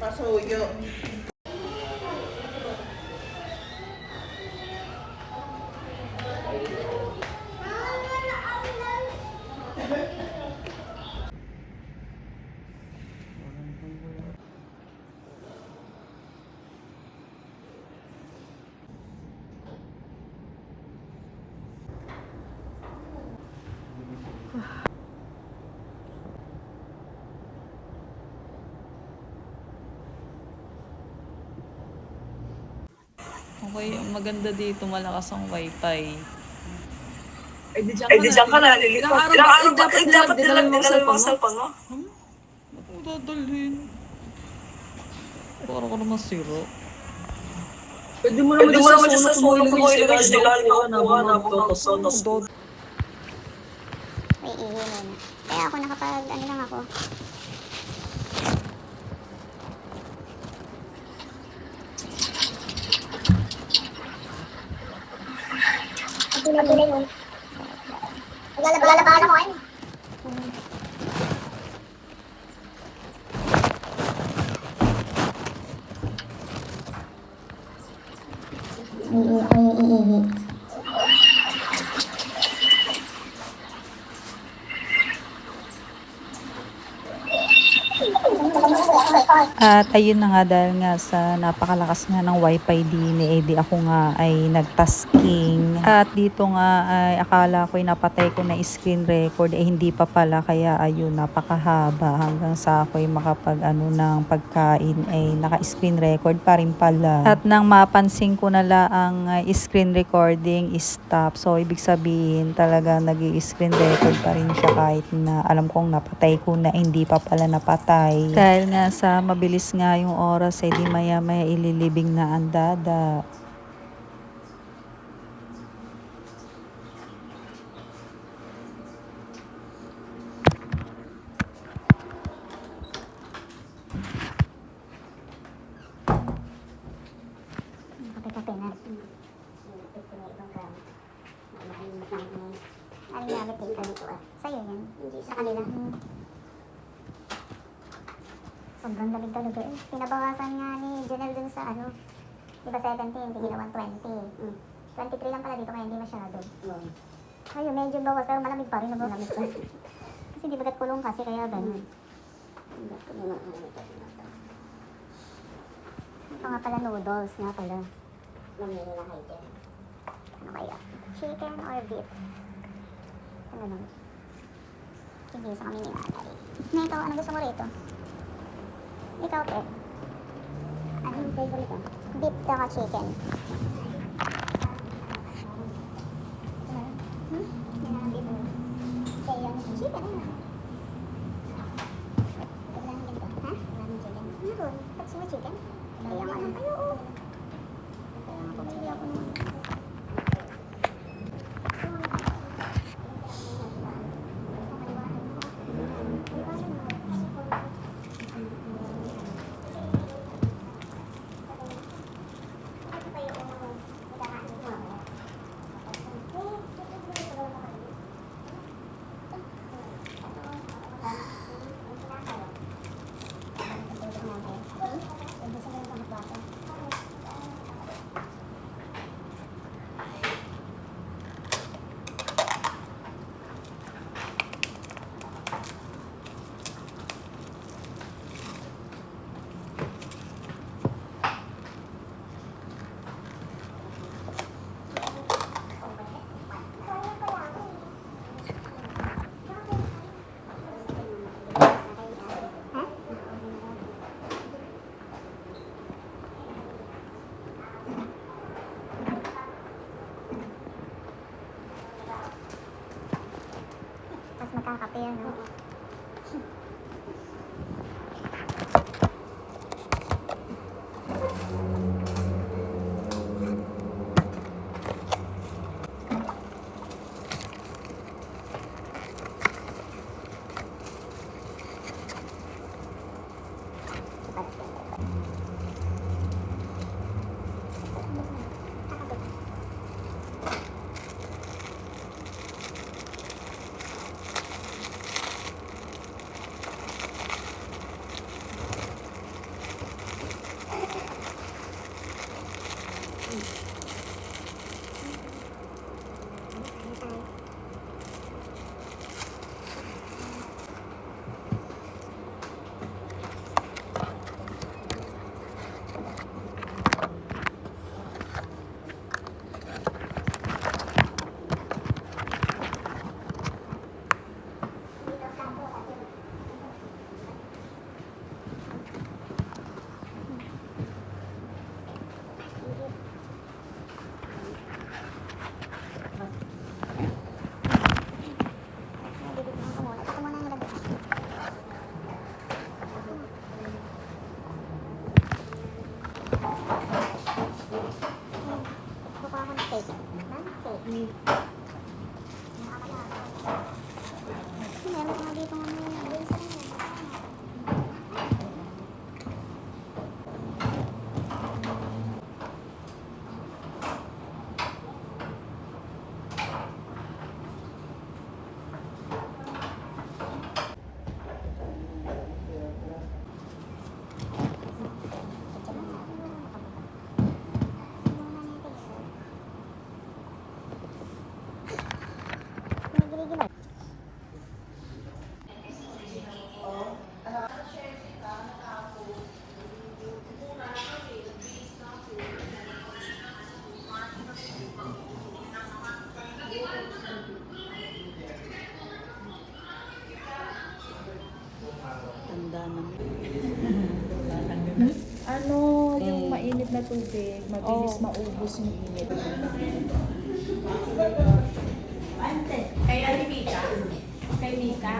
Pasuyo. Okay, ang maganda dito, malakas ang wifi. Ay, di dyan ka na. Ilang araw ba? Dapat dinala mo ang cellphone mo. Ako dadalhin. Para ko naman sira. Pwede mo naman sa sunog mo ilagay sa ilalim ng upuan na magtotosos. May ihi muna. Kaya ako ano lang ako. Patuloy yun. Maglalabahan ako eh. At ayun na nga, dahil nga sa napakalakas nga ng wifi din ni Eddie, ako nga ay nagtasking. At dito nga ay akala ko ay napatay ko na screen record, hindi pa pala, kaya ayun, napakahaba hanggang sa ako ay makapag ng pagkain ay naka-screen record pa rin pala. At nang mapansin ko na ang screen recording stop, so ibig sabihin talaga nag-i-screen record pa rin siya kahit na alam kong napatay ko na hindi pa pala napatay. Dahil nga sa mabilis nga yung oras, di maya-maya ililibing na ang dada. Kape-kape na. Ano yung tika dito ah? Sa'yo yan? Hindi, sa kanila. Sobrang lamig talaga eh. Pinabawasan nga ni Janelle dun sa diba 17, hindi ginawan 20. 23 lang pala dito kaya hindi masyado. Ayun, medyo bawas pero malamig pa rin. Malamig pa. Kasi di bagat kulong kasi kaya ganun. Ito nga pala noodles nga pala. Mamili na kayo dyan. Ano kaya? Chicken or beef? Ano lang? Sige, sa kami ni nanay. Na ikaw, ano gusto mo rito? Ikaw, Pet. Ano yung favorite ko? Beef saka chicken. Sa'yo, chicken, ano? Wala nang ganito, ha? Wala nang chicken. Meron. Gusto mo chicken? Kaya nga. Ay, oo. Kaya nga, pabili ako naman. Mas magkakape yan, no? Meron ka nga dito ng bills rin. Tanda naman. Ano, yung mainit na tubig, mabilis maubos yung init. Kay Mika? Kay Mika?